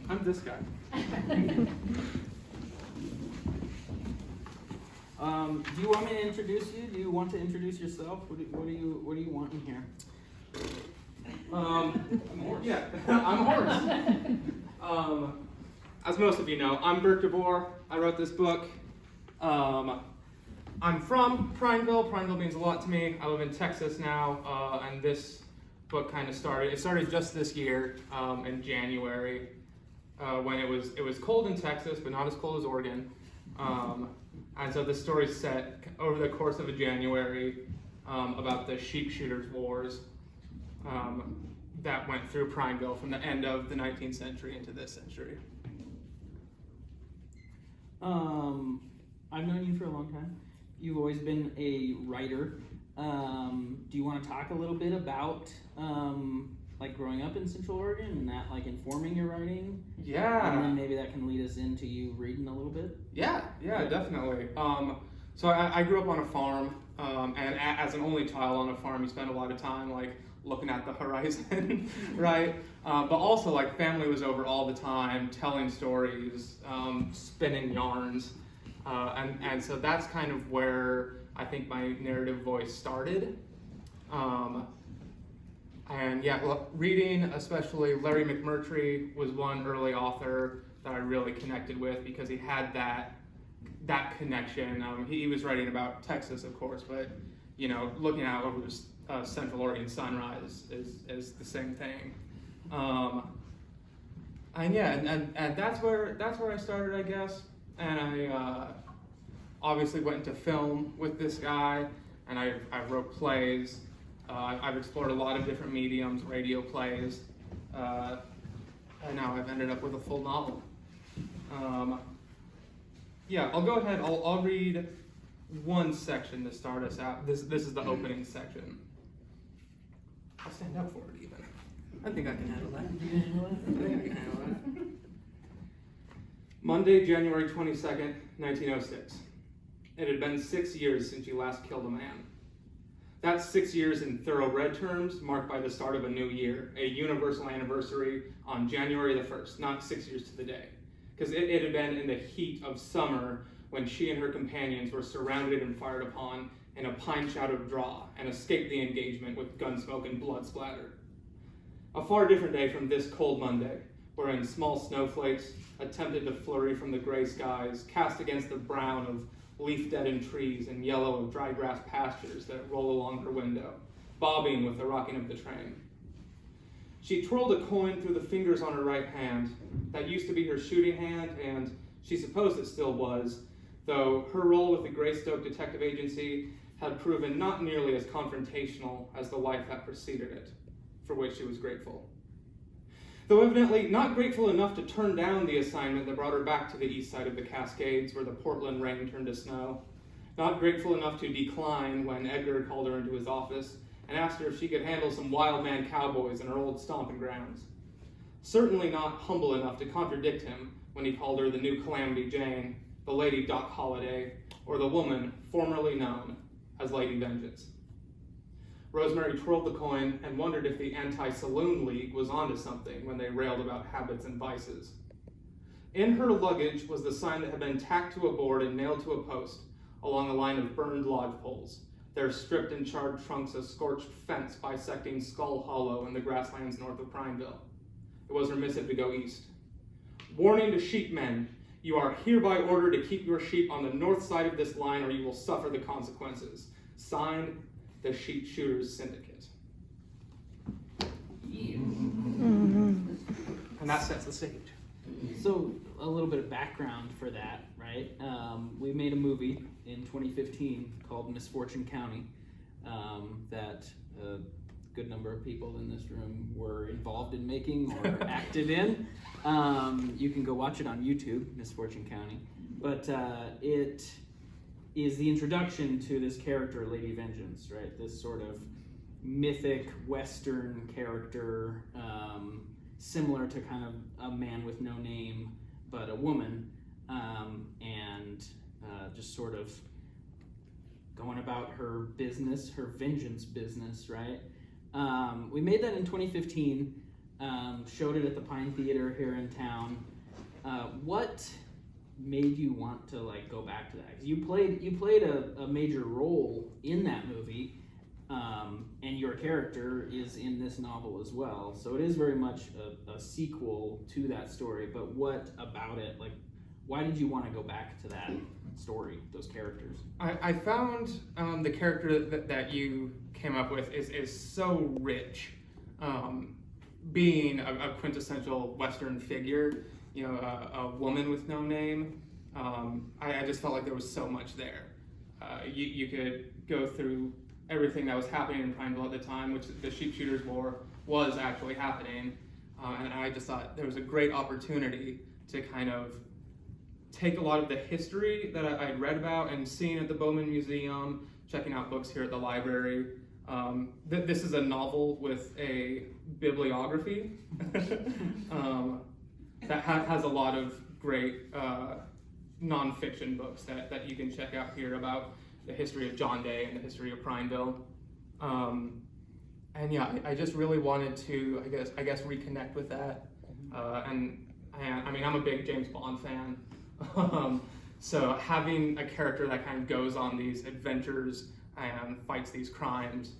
I'm this guy. Do you want me to introduce you? Do you want to introduce yourself? What do you want in here? I'm Horse. Yeah, I'm Horse. As most of you know, I'm Burke De Boer. I wrote this book. I'm from Prineville. Prineville means a lot to me. I live in Texas now, and this book kind of started. It started just this year in January, when it was cold in Texas, but not as cold as Oregon. And so the story's set over the course of a January about the sheep shooters' wars that went through Prineville from the end of the 19th century into this century. I've known you for a long time. You've always been a writer. Do you want to talk a little bit about like growing up in Central Oregon and that like informing your writing? Yeah. And then maybe that can lead us into you reading a little bit? Yeah, definitely. So I grew up on a farm, and as an only child on a farm, you spend a lot of time like looking at the horizon, right? But also like family was over all the time, telling stories, spinning yarns, and so that's kind of where I think my narrative voice started. And yeah, reading, especially Larry McMurtry was one early author that I really connected with because he had that connection. He was writing about Texas, of course, but you know, looking out over Central Oregon sunrise is the same thing. And yeah, and that's where I started, I guess. And I obviously went into film with this guy, and I wrote plays. I've explored a lot of different mediums, radio plays, and now I've ended up with a full novel. Yeah, I'll go ahead. I'll read one section to start us out. This is the opening section. I'll stand up for it even. I think I can handle that. Monday, January 22nd, 1906. It had been 6 years since you last killed a man. That's 6 years in thoroughbred terms, marked by the start of a new year, a universal anniversary on January the 1st, not 6 years to the day. Because it had been in the heat of summer when she and her companions were surrounded and fired upon in a pine-shadowed draw and escaped the engagement with gun smoke and blood splatter. A far different day from this cold Monday, wherein small snowflakes attempted to flurry from the gray skies, cast against the brown of leaf-deadened trees and yellow of dry grass pastures that roll along her window, bobbing with the rocking of the train. She twirled a coin through the fingers on her right hand. That used to be her shooting hand, and she supposed it still was, though her role with the Greystoke Detective Agency had proven not nearly as confrontational as the life that preceded it, for which she was grateful. Though evidently not grateful enough to turn down the assignment that brought her back to the east side of the Cascades where the Portland rain turned to snow. Not grateful enough to decline when Edgar called her into his office and asked her if she could handle some wild man cowboys in her old stomping grounds. Certainly not humble enough to contradict him when he called her the new Calamity Jane, the Lady Doc Holliday, or the woman formerly known as Lady Vengeance. Rosemary twirled the coin and wondered if the Anti-Saloon League was onto something when they railed about habits and vices. In her luggage was the sign that had been tacked to a board and nailed to a post along a line of burned lodge poles, their stripped and charred trunks a scorched fence bisecting Skull Hollow and the grasslands north of Prineville. It was her missive to go east. Warning to sheepmen, you are hereby ordered to keep your sheep on the north side of this line or you will suffer the consequences. Signed, the Sheep Shooters Syndicate. And that sets the stage. So a little bit of background for that, right? We made a movie in 2015 called Misfortune County that a good number of people in this room were involved in making or acted in. You can go watch it on YouTube, Misfortune County. But it is the introduction to this character, Lady Vengeance, right? This sort of mythic Western character, similar to kind of a man with no name, but a woman, and just sort of going about her business, her vengeance business, right? We made that in 2015. Showed it at the Pine Theater here in town. What made you want to like go back to that? 'Cause you played a major role in that movie, and your character is in this novel as well. So it is very much a sequel to that story. But what about it? Like, why did you want to go back to that story, those characters? I found the character that you came up with is so rich. Being a quintessential Western figure, a woman with no name, I just felt like there was so much there. You could go through everything that was happening in Prineville at the time, which the Sheepshooters War was actually happening, and I just thought there was a great opportunity to kind of take a lot of the history that I'd read about and seen at the Bowman Museum, checking out books here at the library. This is a novel with a bibliography that has a lot of great nonfiction books that you can check out here about the history of John Day and the history of Prineville. And yeah, I just really wanted to, I guess reconnect with that. And I mean, I'm a big James Bond fan. So having a character that kind of goes on these adventures and fights these crimes,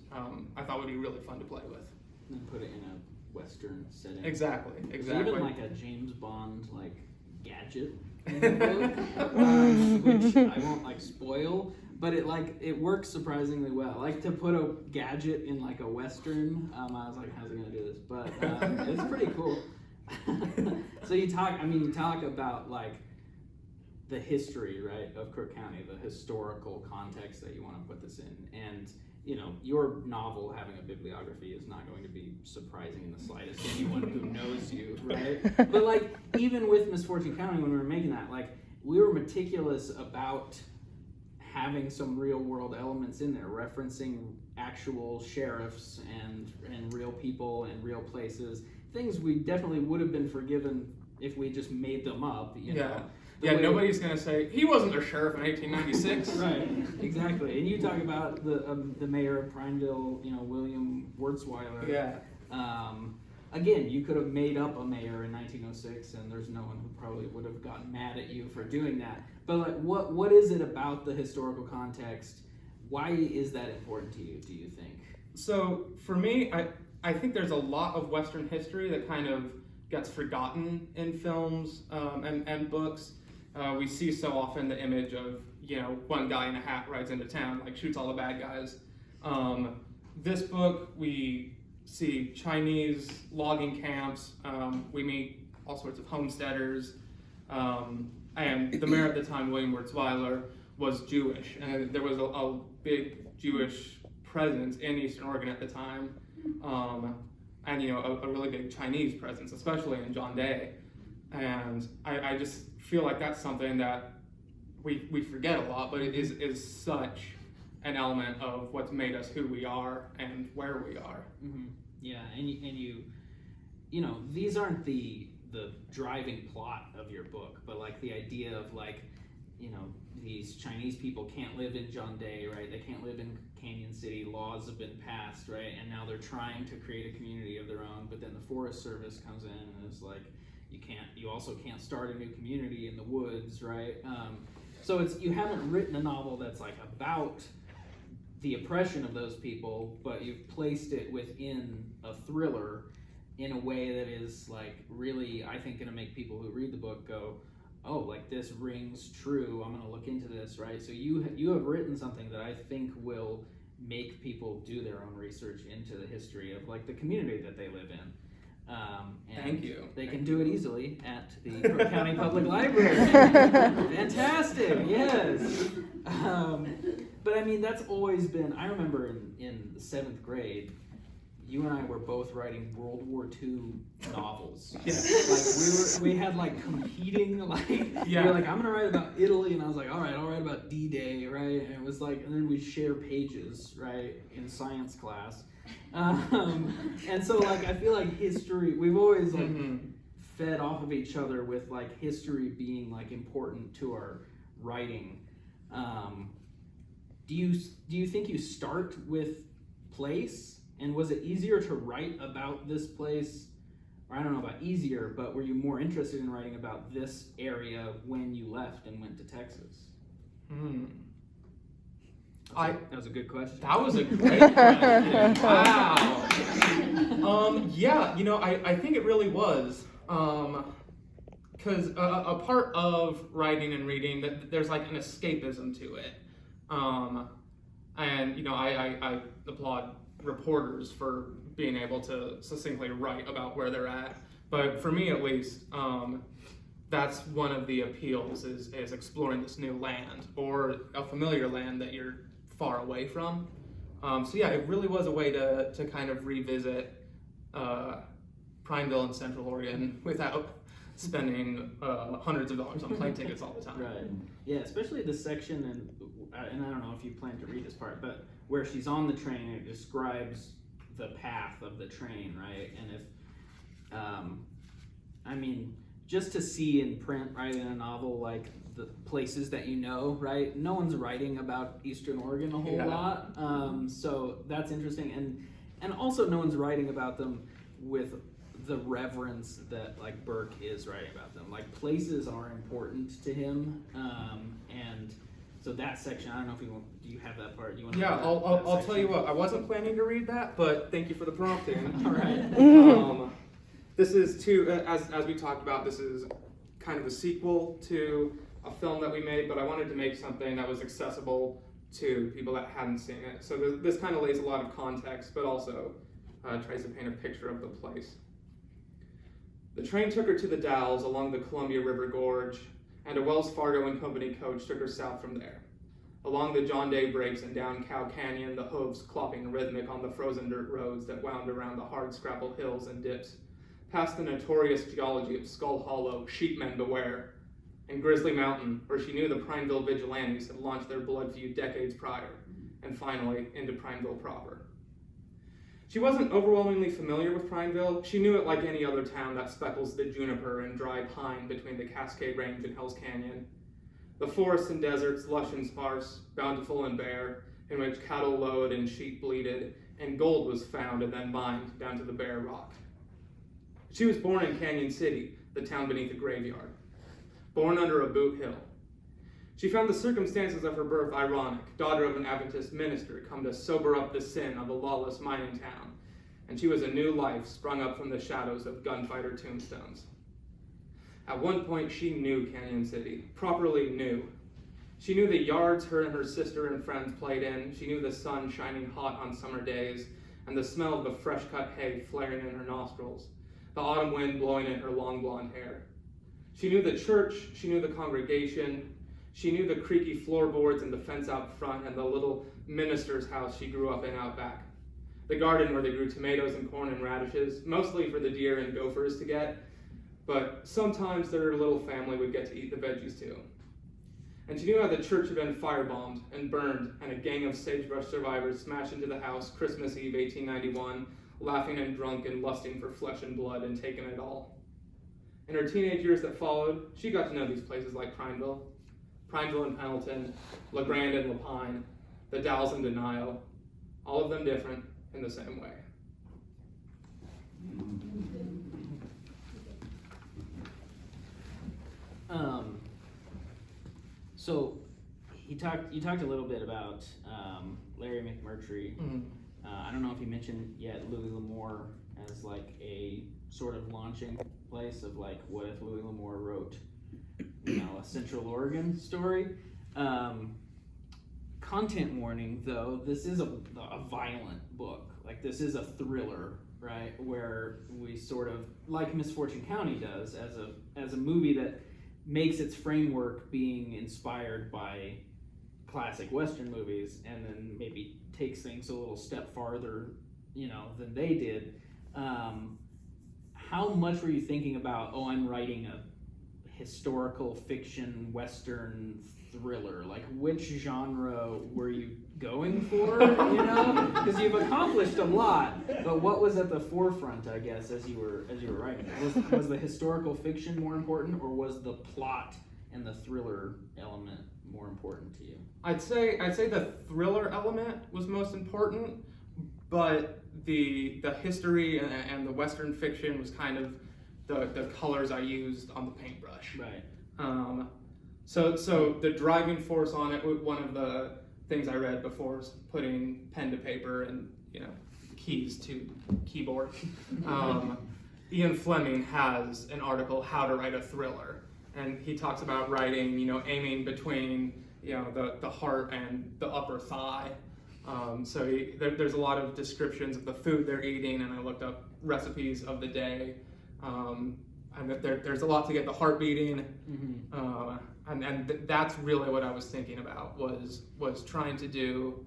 I thought would be really fun to play with. And put it in a Western setting. Exactly. There's even like a James Bond like gadget in the book, which I won't like spoil, but it works surprisingly well. Like to put a gadget in like a Western, I was like, how's it gonna do this? But it's pretty cool. So you talk about like the history, right, of Crook County, the historical context that you want to put this in, and your novel having a bibliography is not going to be surprising in the slightest to anyone who knows you, right? But like even with Misfortune County, when we were making that, like we were meticulous about having some real world elements in there, referencing actual sheriffs and real people and real places, things we definitely would have been forgiven if we just made them up, you know. Yeah, nobody's going to say, he wasn't a sheriff in 1896. Right, exactly. And you talk about the mayor of Prineville, William Wurtzweiler. Yeah. Again, you could have made up a mayor in 1906, and there's no one who probably would have gotten mad at you for doing that. But like, what is it about the historical context? Why is that important to you, do you think? So for me, I think there's a lot of Western history that kind of gets forgotten in films and books. We see so often the image of, one guy in a hat rides into town, like shoots all the bad guys. This book, we see Chinese logging camps. We meet all sorts of homesteaders. And the mayor at the time, William Wurtzweiler, was Jewish. And there was a big Jewish presence in Eastern Oregon at the time. And a really big Chinese presence, especially in John Day. And I just feel like that's something that we forget a lot, but it is such an element of what's made us who we are and where we are. Mm-hmm. Yeah, and you these aren't the driving plot of your book, but like the idea of like, these Chinese people can't live in John Day, right? They can't live in Canyon City. Laws have been passed, right? And now they're trying to create a community of their own, but then the Forest Service comes in and is like, you also can't start a new community in the woods, right? So you haven't written a novel that's like about the oppression of those people, but you've placed it within a thriller in a way that is like really, I think, going to make people who read the book go, oh, like this rings true, I'm going to look into this, right? So you have written something that I think will make people do their own research into the history of like the community that they live in. And Thank you. They can do it easily at the Crook County Public Library. Fantastic, yes. But I mean, that's always been, I remember in the 7th grade, you and I were both writing World War II novels. Yeah. Like we had like competing, like, Yeah. you were like, I'm gonna write about Italy, and I was like, all right, I'll write about D-Day, right? And it was like, and then we'd share pages, right, in science class. And so like, I feel like history, we've always like fed off of each other with like history being like important to our writing. Do you think you start with place? And was it easier to write about this place or I don't know about easier, but were you more interested in writing about this area when you left and went to Texas? That was a good question. That was a great question. Wow. Yeah, I think it really was. Because a part of writing and reading, that there's like an escapism to it. And I applaud reporters for being able to succinctly write about where they're at. But for me, at least, that's one of the appeals is exploring this new land or a familiar land that you're far away from. So yeah, it really was a way to kind of revisit Prineville and Central Oregon without spending hundreds of dollars on plane tickets all the time. Right. Yeah, especially the section, and I don't know if you plan to read this part, but where she's on the train, it describes the path of the train, right? And if, just to see in print, right, in a novel, like the places that right? No one's writing about Eastern Oregon a whole lot, so that's interesting, and also no one's writing about them with the reverence that like Burke is writing about them. Like places are important to him, and so that section, I don't know if do you have that part? You want? Yeah, I'll tell you what. I wasn't planning to read that, but thank you for the prompting. All right. This is as we talked about. This is kind of a sequel to a film that we made, but I wanted to make something that was accessible to people that hadn't seen it. So this kind of lays a lot of context, but also tries to paint a picture of the place. The train took her to the Dalles along the Columbia River Gorge, and a Wells Fargo and Company coach took her south from there. Along the John Day breaks and down Cow Canyon, the hooves clopping rhythmic on the frozen dirt roads that wound around the hard-scrappled hills and dips, past the notorious geology of Skull Hollow, sheepmen beware, and Grizzly Mountain, where she knew the Prineville vigilantes had launched their blood feud decades prior, and finally into Prineville proper. She wasn't overwhelmingly familiar with Prineville. She knew it like any other town that speckles the juniper and dry pine between the Cascade Range and Hell's Canyon. The forests and deserts, lush and sparse, bountiful and bare, in which cattle lowed and sheep bleated, and gold was found and then mined down to the bare rock. She was born in Canyon City, the town beneath a graveyard. Born under a boot hill. She found the circumstances of her birth ironic, daughter of an Adventist minister come to sober up the sin of a lawless mining town, and she was a new life sprung up from the shadows of gunfighter tombstones. At one point, she knew Canyon City, properly knew. She knew the yards her and her sister and friends played in. She knew the sun shining hot on summer days, and the smell of the fresh-cut hay flaring in her nostrils, the autumn wind blowing in her long blonde hair. She knew the church, she knew the congregation, she knew the creaky floorboards and the fence out front and the little minister's house she grew up in out back. The garden where they grew tomatoes and corn and radishes, mostly for the deer and gophers to get, but sometimes their little family would get to eat the veggies too. And she knew how the church had been firebombed and burned, and a gang of sagebrush survivors smashed into the house Christmas Eve 1891, laughing and drunk and lusting for flesh and blood and taking it all. In her teenage years that followed, she got to know these places like Prineville and Pendleton, LeGrand and Lapine, the Dalles and Denial, all of them different in the same way. So you talked a little bit about Larry McMurtry. I don't know if you mentioned yet Louis L'Amour as like a sort of launching place of like, what if Louis L'Amour wrote, a Central Oregon story? Content warning, though, this is a violent book. Like, this is a thriller, right? Where we sort of, like Misfortune County does, as a movie that makes its framework being inspired by classic Western movies, and then maybe takes things a little step farther, than they did. How much were you thinking about, I'm writing a historical fiction Western thriller? Like, which genre were you going for? Because you've accomplished a lot, but what was at the forefront, I guess, as you were writing? Was the historical fiction more important, or was the plot and the thriller element more important to you? I'd say the thriller element was most important, but the history and the Western fiction was kind of the colors I used on the paintbrush. Right. So the driving force on it, one of the things I read before was putting pen to paper and keys to keyboard. Ian Fleming has an article, How to Write a Thriller, and he talks about writing, aiming between the heart and the upper thigh. So there's a lot of descriptions of the food they're eating, and I looked up recipes of the day. And there's a lot to get the heart beating. And that's really what I was thinking about, was trying to do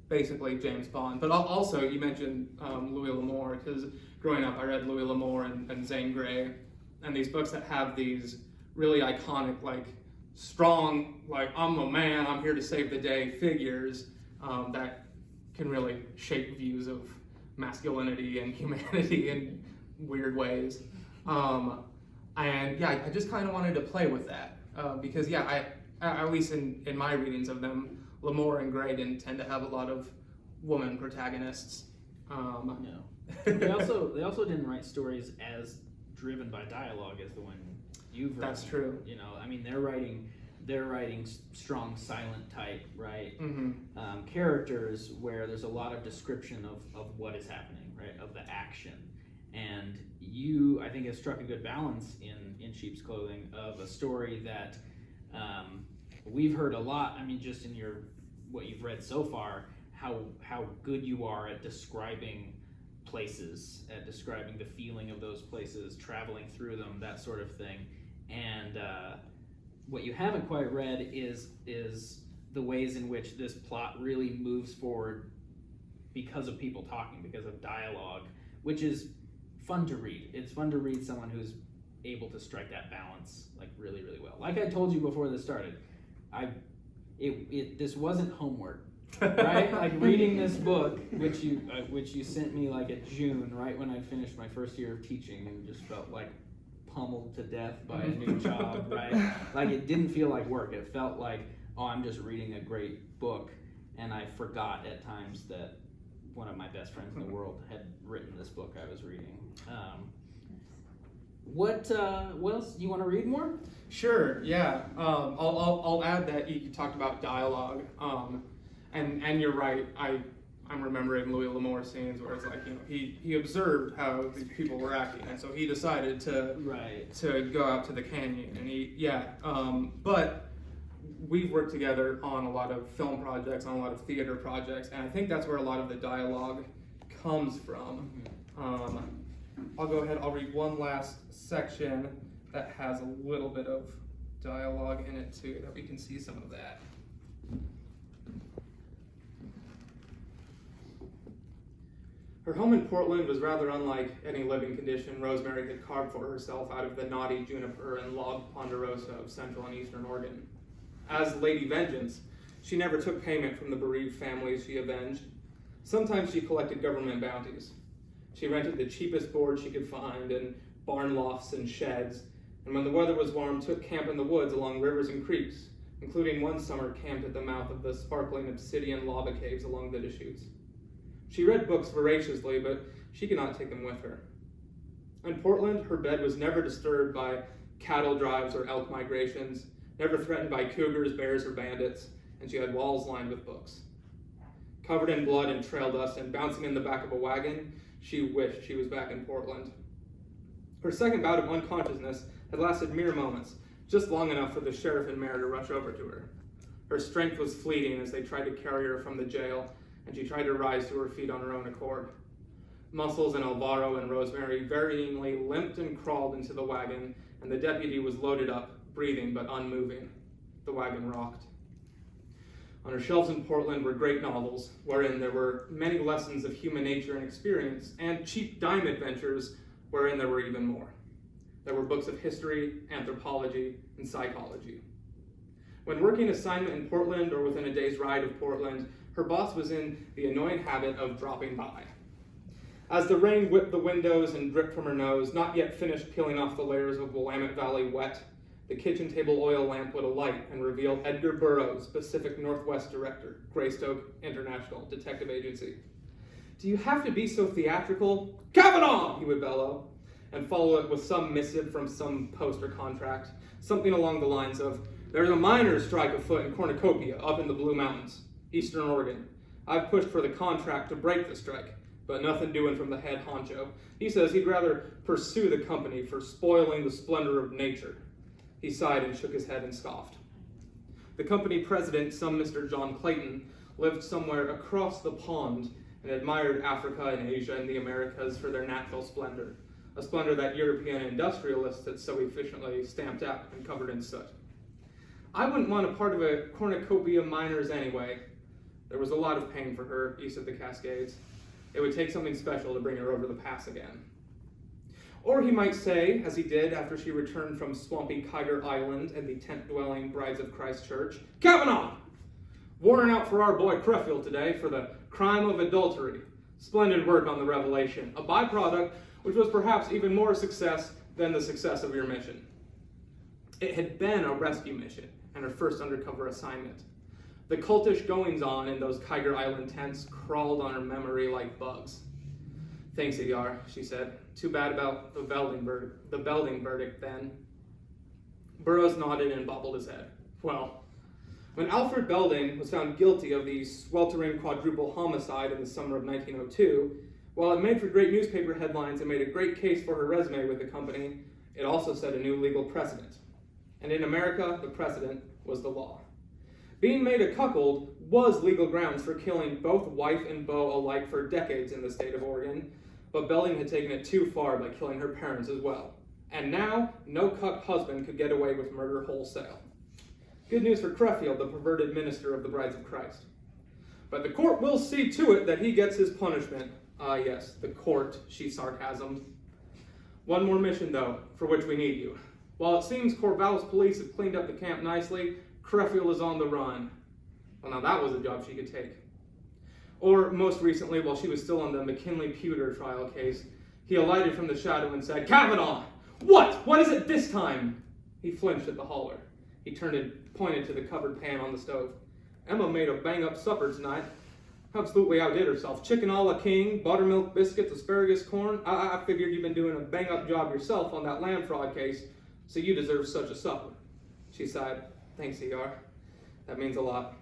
basically James Bond. But also, you mentioned Louis L'Amour, because growing up I read Louis L'Amour and Zane Grey, and these books that have these really iconic, strong, I'm a man, I'm here to save the day figures that can really shape views of masculinity and humanity in weird ways. I just kind of wanted to play with that because I at least in my readings of them, L'Amour and Grey didn't tend to have a lot of woman protagonists. No. They also didn't write stories as driven by dialogue as the one you've written. That's true. They're writing strong silent type, right? Mm-hmm. Characters where there's a lot of description of what is happening, right? Of the action. And I think, have struck a good balance in Sheep's Clothing of a story that we've heard a lot. I mean, just in what you've read so far, how good you are at describing places, at describing the feeling of those places, traveling through them, that sort of thing. And what you haven't quite read is the ways in which this plot really moves forward because of people talking, because of dialogue, which is fun to read. It's fun to read someone who's able to strike that balance really, really well. Like I told you before this started, this wasn't homework, right? Reading this book, which you sent me in June, right when I finished my first year of teaching, and just felt pummeled to death by a new job, right? It didn't feel like work. It felt like, I'm just reading a great book, and I forgot at times that one of my best friends in the world had written this book I was reading. What else? You want to read more? Sure. Yeah. I'll add that you talked about dialogue, and you're right. I'm remembering Louis L'Amour scenes where it's he observed how these people were acting, and so he decided to go out to the canyon, and but we've worked together on a lot of film projects, on a lot of theater projects, and I think that's where a lot of the dialogue comes from. I'll go ahead, I'll read one last section that has a little bit of dialogue in it too, that we can see some of that. Her home in Portland was rather unlike any living condition Rosemary had carved for herself out of the knotty juniper and log ponderosa of central and eastern Oregon. As Lady Vengeance, she never took payment from the bereaved families she avenged. Sometimes she collected government bounties. She rented the cheapest board she could find in barn lofts and sheds, and when the weather was warm, took camp in the woods along rivers and creeks, including one summer camped at the mouth of the sparkling obsidian lava caves along the Deschutes. She read books voraciously, but she could not take them with her. In Portland, her bed was never disturbed by cattle drives or elk migrations, never threatened by cougars, bears, or bandits, and she had walls lined with books. Covered in blood and trail dust and bouncing in the back of a wagon, she wished she was back in Portland. Her second bout of unconsciousness had lasted mere moments, just long enough for the sheriff and mayor to rush over to her. Her strength was fleeting as they tried to carry her from the jail, and she tried to rise to her feet on her own accord. Muscles and Alvaro and Rosemary varyingly limped and crawled into the wagon, and the deputy was loaded up, breathing but unmoving. The wagon rocked. On her shelves in Portland were great novels, wherein there were many lessons of human nature and experience, and cheap dime adventures, wherein there were even more. There were books of history, anthropology, and psychology. When working assignment in Portland or within a day's ride of Portland, her boss was in the annoying habit of dropping by. As the rain whipped the windows and dripped from her nose, not yet finished peeling off the layers of Willamette Valley wet, the kitchen table oil lamp would alight and reveal Edgar Burroughs, Pacific Northwest Director, Greystoke International Detective Agency. Do you have to be so theatrical? Kavanaugh, he would bellow, and follow it with some missive from some post or contract, something along the lines of, there's a miners' strike afoot in Cornucopia, up in the Blue Mountains, Eastern Oregon. I've pushed for the contract to break the strike, but nothing doing from the head honcho. He says he'd rather pursue the company for spoiling the splendor of nature. He sighed and shook his head and scoffed. The company president, some Mr. John Clayton, lived somewhere across the pond and admired Africa and Asia and the Americas for their natural splendor, a splendor that European industrialists had so efficiently stamped out and covered in soot. I wouldn't want a part of a cornucopia miners anyway. There was a lot of pain for her east of the Cascades. It would take something special to bring her over the pass again. Or he might say, as he did after she returned from swampy Kiger Island and the tent-dwelling Brides of Christ Church, Kavanaugh! Warrant out for our boy Creffield today for the crime of adultery. Splendid work on the revelation, a byproduct which was perhaps even more a success than the success of your mission. It had been a rescue mission and her first undercover assignment. The cultish goings-on in those Kiger Island tents crawled on her memory like bugs. Thanks, Yar, she said. Too bad about the Belding verdict then. Burroughs nodded and bobbled his head. Well, when Alfred Belding was found guilty of the sweltering quadruple homicide in the summer of 1902, while it made for great newspaper headlines and made a great case for her resume with the company, it also set a new legal precedent. And in America, the precedent was the law. Being made a cuckold was legal grounds for killing both wife and beau alike for decades in the state of Oregon, but Belding had taken it too far by killing her parents as well. And now, no cucked husband could get away with murder wholesale. Good news for Creffield, the perverted minister of the Brides of Christ. But the court will see to it that he gets his punishment. Ah, yes, the court, she sarcasmed. One more mission, though, for which we need you. While it seems Corvallis police have cleaned up the camp nicely, Creffield is on the run. Well, now that was a job she could take. Or, most recently, while she was still on the McKinley-Pewter trial case, he alighted from the shadow and said, Kavanaugh! What? What is it this time? He flinched at the holler. He turned and pointed to the covered pan on the stove. Emma made a bang-up supper tonight. Absolutely outdid herself. Chicken a la king, buttermilk biscuits, asparagus corn. I figured you've been doing a bang-up job yourself on that land fraud case, so you deserve such a supper. She sighed. Thanks, E.R. That means a lot.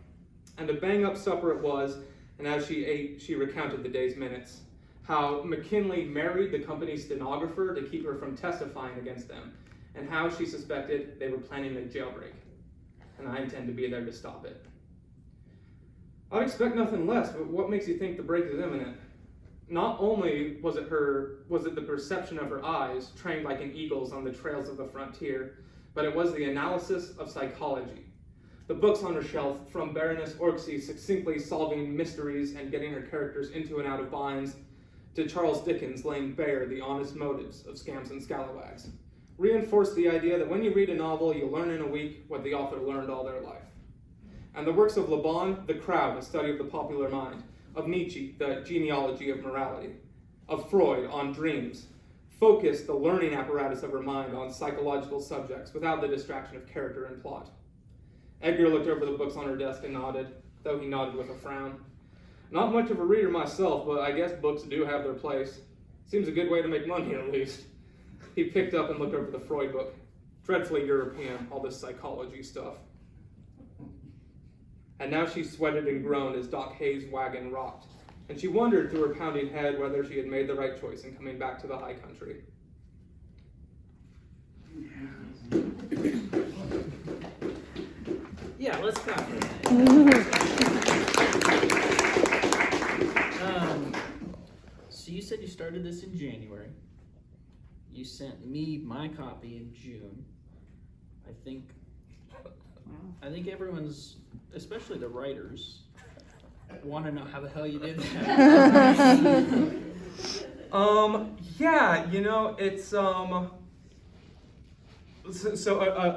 And a bang-up supper it was, and as she ate, she recounted the day's minutes. How McKinley married the company's stenographer to keep her from testifying against them, and how she suspected they were planning a jailbreak. And I intend to be there to stop it. I'd expect nothing less, but what makes you think the break is imminent? Not only was it the perception of her eyes, trained like an eagle's on the trails of the frontier, but it was the analysis of psychology. The books on her shelf, from Baroness Orczy succinctly solving mysteries and getting her characters into and out of binds, to Charles Dickens laying bare the honest motives of scamps and scalawags, reinforced the idea that when you read a novel, you learn in a week what the author learned all their life. And the works of Le Bon, The Crowd, a study of the popular mind, of Nietzsche, The Genealogy of Morality, of Freud, On Dreams, focused the learning apparatus of her mind on psychological subjects without the distraction of character and plot. Edgar looked over the books on her desk and nodded, though he nodded with a frown. Not much of a reader myself, but I guess books do have their place. Seems a good way to make money, at least. He picked up and looked over the Freud book. Dreadfully European, all this psychology stuff. And now she sweated and groaned as Doc Hayes' wagon rocked, and she wondered through her pounding head whether she had made the right choice in coming back to the high country. Yeah, let's clap for that. So you said you started this in January. You sent me my copy in June. I think everyone's, especially the writers, want to know how the hell you did that. Yeah, it's,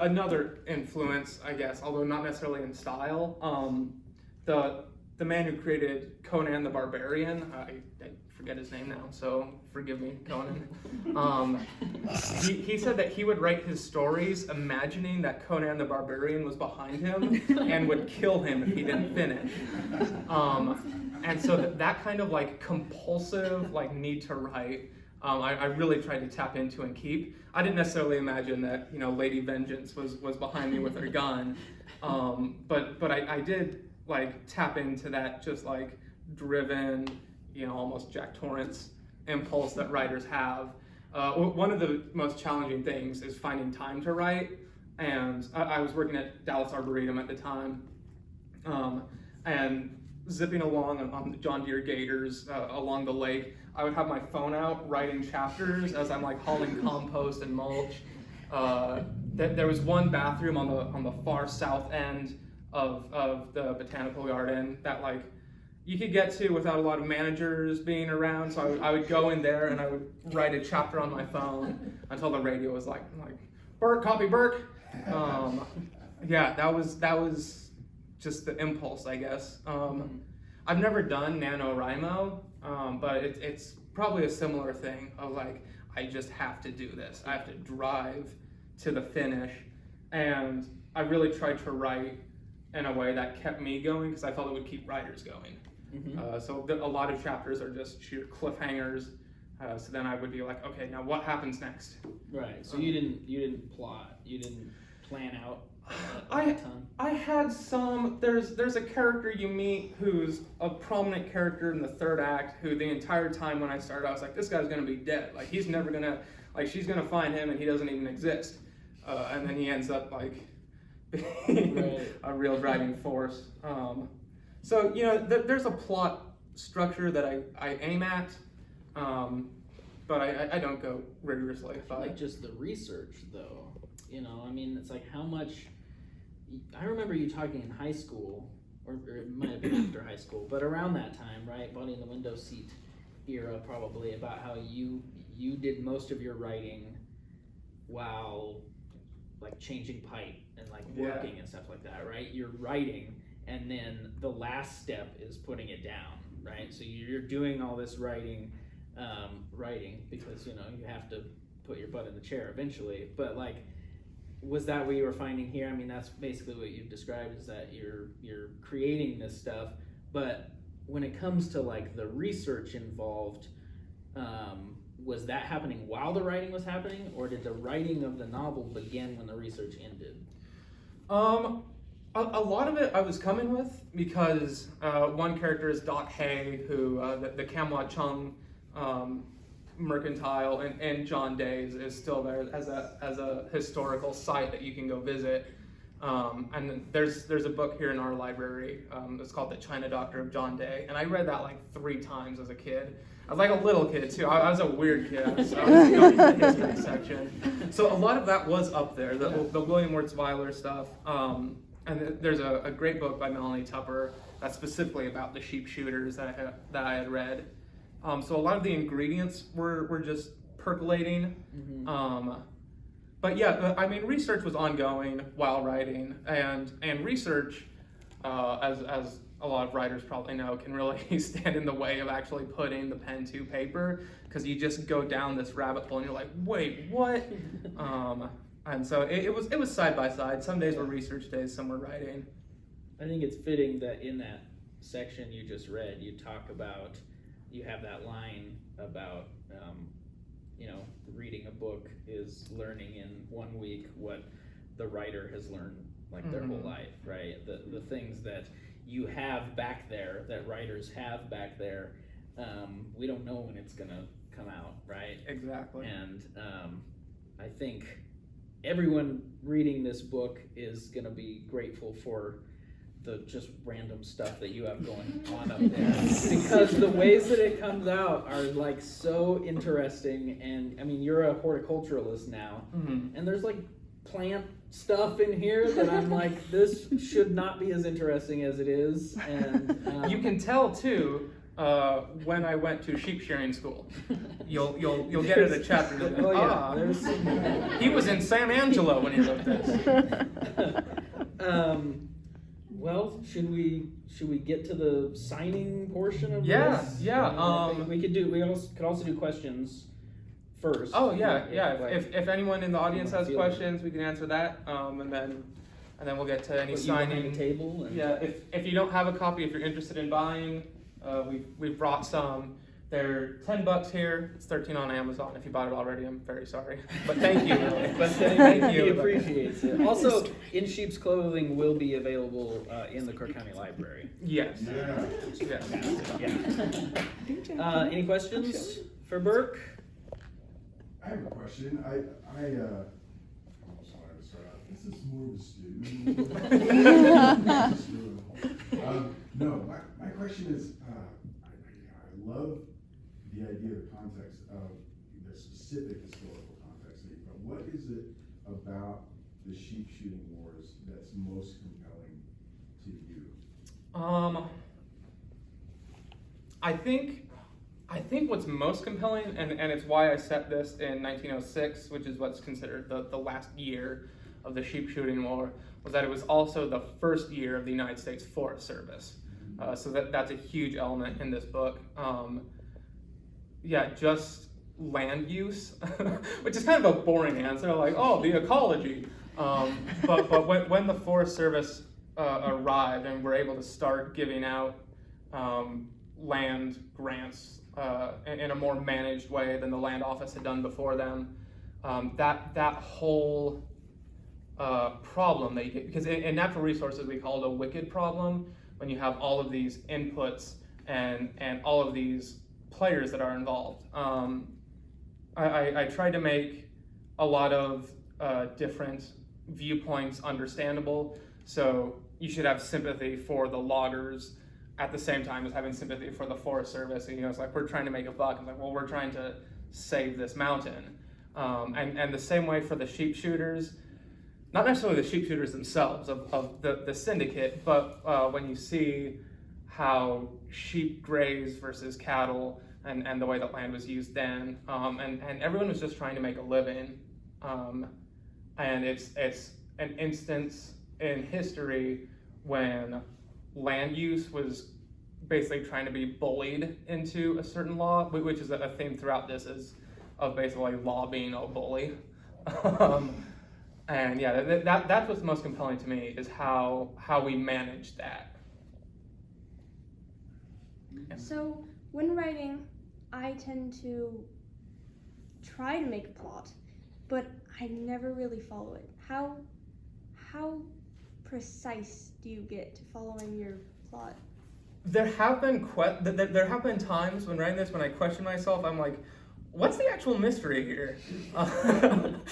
another influence, I guess, although not necessarily in style. The the man who created Conan the Barbarian. I forget his name now, so forgive me, Conan. He said that he would write his stories imagining that Conan the Barbarian was behind him and would kill him if he didn't finish. And so that kind of like compulsive like need to write, I really tried to tap into and keep. I didn't necessarily imagine that, you know, Lady Vengeance was behind me with her gun, but I did like tap into that just like driven, you know, almost Jack Torrance impulse that writers have. One of the most challenging things is finding time to write, and I was working at Dallas Arboretum at the time, and zipping along on the John Deere Gators along the lake, I would have my phone out writing chapters as I'm like hauling compost and mulch. There was one bathroom on the far south end of the botanical garden that like you could get to without a lot of managers being around. So I would go in there and I would write a chapter on my phone until the radio was like Burke, copy Burke. Yeah, that was just the impulse, I guess. I've never done NaNoWriMo, but it's probably a similar thing of like, I just have to do this. I have to drive to the finish. And I really tried to write in a way that kept me going because I felt it would keep writers going. So a lot of chapters are just sheer cliffhangers. So then I would be like, okay, now what happens next? Right. So you didn't plot. You didn't plan out a ton. I had some. There's a character you meet who's a prominent character in the third act who the entire time when I started I was like, this guy's gonna be dead. Like he's never gonna, like she's gonna find him and he doesn't even exist. And then he ends up like being a real driving force. So you know, there's a plot structure that I aim at, but I don't go rigorously. Like just the research though. You know, I mean, it's like how much. I remember you talking in high school, or it might have been after high school, but around that time, right, Body in the Window Seat era, probably, about how you did most of your writing while like changing pipe and like working and stuff like that, right? You're writing, and then the last step is putting it down, right? So you're doing all this writing because you know you have to put your butt in the chair eventually, but like. Was that what you were finding here? I mean, that's basically what you've described, is that you're creating this stuff, but when it comes to like the research involved, was that happening while the writing was happening, or did the writing of the novel begin when the research ended? A lot of it I was coming with because one character is Doc Hay, who the Kamwa Chung mercantile and John Day is still there as a historical site that you can go visit. And then there's a book here in our library. It's called The China Doctor of John Day, and I read that like 3 times as a kid. I was like a little kid too. I was a weird kid. I was going to the history section. So a lot of that was up there. The William Wirtz Weiler stuff. And there's a great book by Melanie Tupper that's specifically about the sheep shooters that I had read. So a lot of the ingredients were just percolating. But yeah, I mean, research was ongoing while writing, and research, as a lot of writers probably know, can really stand in the way of actually putting the pen to paper, because you just go down this rabbit hole and you're like, wait, what? And so it was side by side. Some days were research days, some were writing. I think it's fitting that in that section you just read, you talk about. You have that line about, you know, reading a book is learning in 1 week what the writer has learned like their whole life, right? The things that you have back there, that writers have back there, we don't know when it's gonna come out, right? Exactly. And I think everyone reading this book is gonna be grateful for the just random stuff that you have going on up there, because the ways that it comes out are like so interesting. And I mean, you're a horticulturalist now, and there's like plant stuff in here that I'm like, this should not be as interesting as it is. And you can tell too when I went to sheep shearing school. You'll get it a chapter to them. Oh yeah, there's some... He was in San Angelo when he wrote this. Well, should we get to the signing portion of this? Yeah. I think we could also do questions first. Oh yeah. If anyone in the audience has questions, we can answer that. And then we'll get to any signing. The table. Yeah. If you don't have a copy, if you're interested in buying, we've brought some. They're $10 here. It's $13 on Amazon. If you bought it already, I'm very sorry. But thank you. Thank you. He appreciates it. Also, In Sheep's Clothing will be available in the Crook County Library. Yes. Yeah. Any questions for Burke? I have a question. I almost wanted to start out. This is more of a student. No, my question is, I love the idea of the context of the specific historical context, but what is it about the sheep shooting wars that's most compelling to you? I think what's most compelling, and it's why I set this in 1906, which is what's considered the last year of the sheep shooting war, was that it was also the first year of the United States Forest Service. So that's a huge element in this book. Just land use, which is kind of a boring answer, like, oh, the ecology. But when the Forest Service arrived and were able to start giving out land grants in a more managed way than the land office had done before them, that whole problem that you get, because in natural resources we call it a wicked problem, when you have all of these inputs and all of these players that are involved. I tried to make a lot of different viewpoints understandable, so you should have sympathy for the loggers at the same time as having sympathy for the Forest Service. And, it's like, we're trying to make a buck. I'm like, well, we're trying to save this mountain. And the same way for the sheep shooters, not necessarily the sheep shooters themselves of the syndicate, but when you see how sheep graze versus cattle and the way that land was used then, and everyone was just trying to make a living. And it's an instance in history when land use was basically trying to be bullied into a certain law, which is a theme throughout this, is of basically law being a bully. And that's what's most compelling to me, is how we manage that. Yeah. So when writing, I tend to try to make a plot, but I never really follow it. How precise do you get to following your plot? There have been times when writing this when I question myself. I'm like, what's the actual mystery here? I'm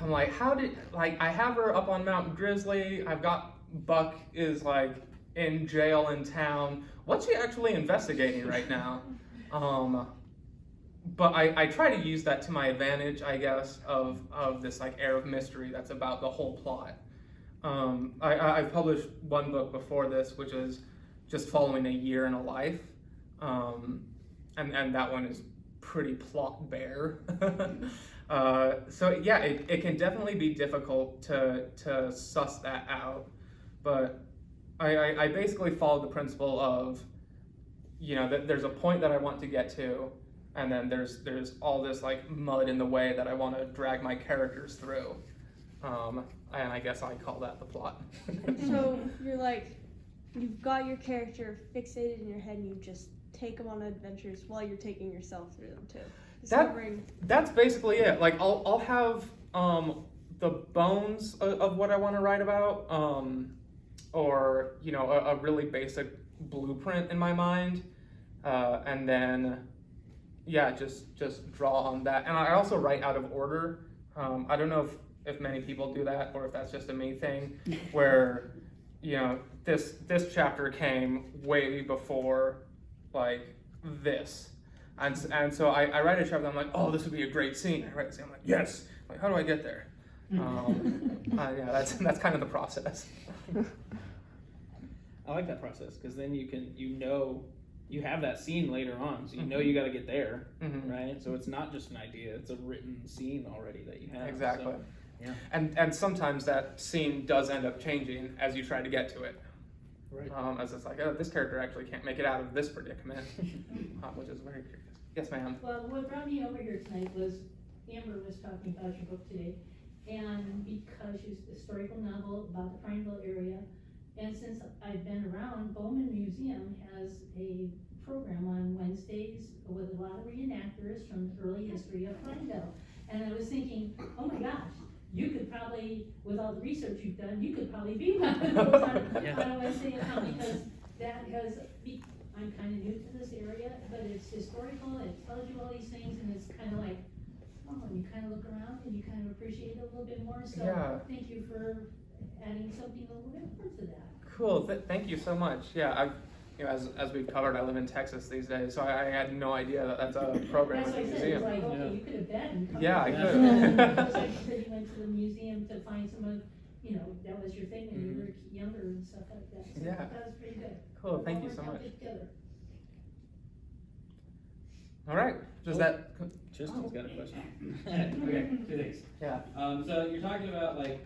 like, I have her up on Mount Grizzly. I've got Buck is like in jail in town. What's she actually investigating right now? But I try to use that to my advantage, I guess, of this like air of mystery that's about the whole plot. I published one book before this, which is just following a year in a life, and that one is pretty plot bare. So yeah, it can definitely be difficult to suss that out, but I basically follow the principle of, that there's a point that I want to get to, and then there's all this like mud in the way that I want to drag my characters through, and I guess I call that the plot. So you're like, you've got your character fixated in your head, and you just take them on adventures while you're taking yourself through them too. That's basically it. Like I'll have the bones of what I want to write about, or a really basic blueprint in my mind, and then just draw on that. And I also write out of order. I don't know if many people do that, or if that's just a me thing, where this chapter came way before like this. And so I write a chapter, I'm like, oh, this would be a great scene. I write the scene, I'm like, yes. I'm like, how do I get there? That's kind of the process. I like that process, because then you have that scene later on, so you got to get there, right? So it's not just an idea; it's a written scene already that you have. Exactly. So Yeah. And sometimes that scene does end up changing as you try to get to it. Right. As it's like, oh, this character actually can't make it out of this predicament, which is very curious. Yes, ma'am. Well, what brought me over here tonight was Amber was talking about your book today, and because it's a historical novel about the Prineville area, and since I've been around, Bowman Museum has a program on Wednesdays with a lot of reenactors from the early history of Prineville. And I was thinking, oh my gosh, you could probably, with all the research you've done, you could probably be one of those on a Wednesday account, because that has, I'm kind of new to this area, but it's historical, it tells you all these things, and it's kind of like, oh, you kind of look around and you kind of appreciate it a little bit more. So Yeah. thank you for adding something a little bit more to that. Cool. Thank you so much. Yeah, as we've covered, I live in Texas these days, so I had no idea that that's a program That's at what the I said, museum. it's like, okay, you could have been. Yeah, I could. It was like you said you went to the museum to find some of, that was your thing when you were younger and stuff like that. So Yeah. that was pretty good. Cool. Thank you All so worked out much. good together. All right. Does that? Tristan's got a question. Okay, two things. Yeah. So you're talking about like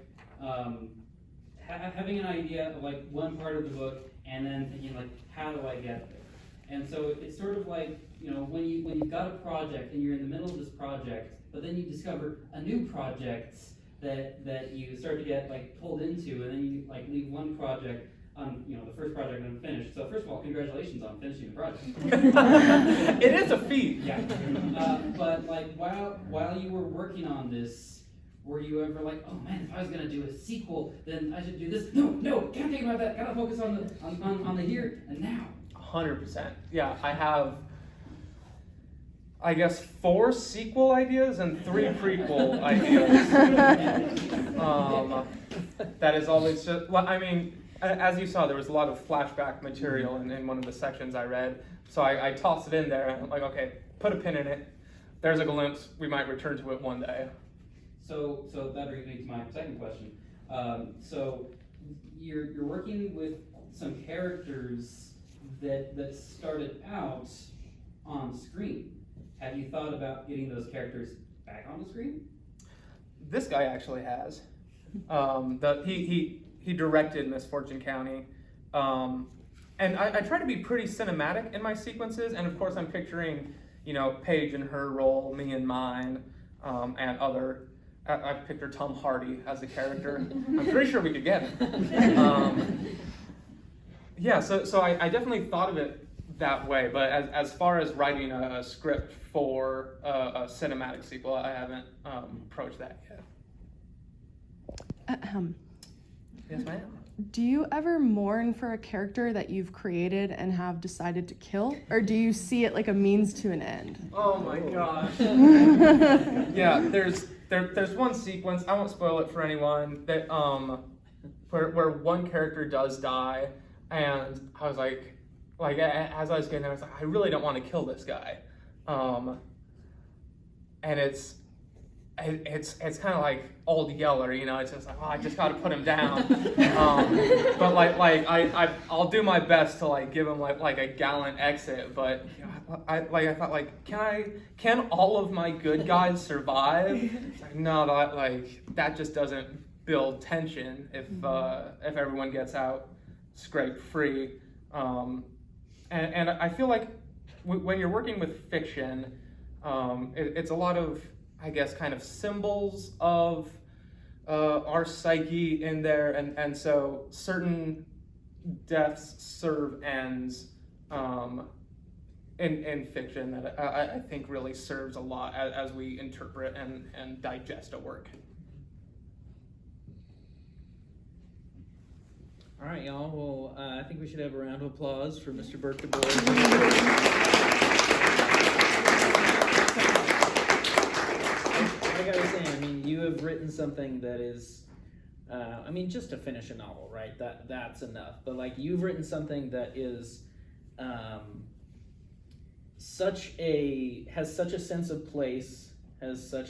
having an idea of like one part of the book and then thinking like, how do I get there? And so it's sort of like, when you've got a project and you're in the middle of this project, but then you discover a new project that you start to get like pulled into, and then you like leave one project on, the first project unfinished. So first of all, congratulations on finishing the project. It is a feat. Yeah. But like while you were working on this, were you ever like, oh man, if I was gonna do a sequel, then I should do this? No, can't think about that. Gotta focus on the here and now. 100%. Yeah, I have, I guess, 4 sequel ideas and 3 prequel ideas. That is always just, well, I mean, as you saw, there was a lot of flashback material in one of the sections I read. So I tossed it in there, and I'm like, okay, put a pin in it. There's a glimpse. We might return to it one day. So that brings me to my second question. So you're working with some characters that started out on screen. Have you thought about getting those characters back on the screen? This guy actually has. He directed Misfortune County. And I try to be pretty cinematic in my sequences, and of course I'm picturing, Paige in her role, me in mine, and other. I pictured Tom Hardy as a character. I'm pretty sure we could get him. So I definitely thought of it that way, but as far as writing a script for a cinematic sequel, I haven't approached that yet. Yes, ma'am. Do you ever mourn for a character that you've created and have decided to kill? Or do you see it like a means to an end? Oh my gosh. Yeah, there's one sequence, I won't spoil it for anyone, that where one character does die, and I was like as I was getting there, I was like, I really don't want to kill this guy. And it's kind of like Old Yeller, it's just like, oh, I just got to put him down. But I'll do my best to give him like a gallant exit. But I thought can all of my good guys survive? It's like, no, that just doesn't build tension if everyone gets out scrape free. And I feel like when you're working with fiction, it's a lot of, I guess, kind of symbols of our psyche in there, and so certain deaths serve ends in fiction that I think really serves a lot as we interpret and digest a work. All right, y'all. Well, I think we should have a round of applause for Mr. Burke De Boer. Like I was saying, you have written something that is, just to finish a novel, right? That's enough. But you've written something that is has such a sense of place, has such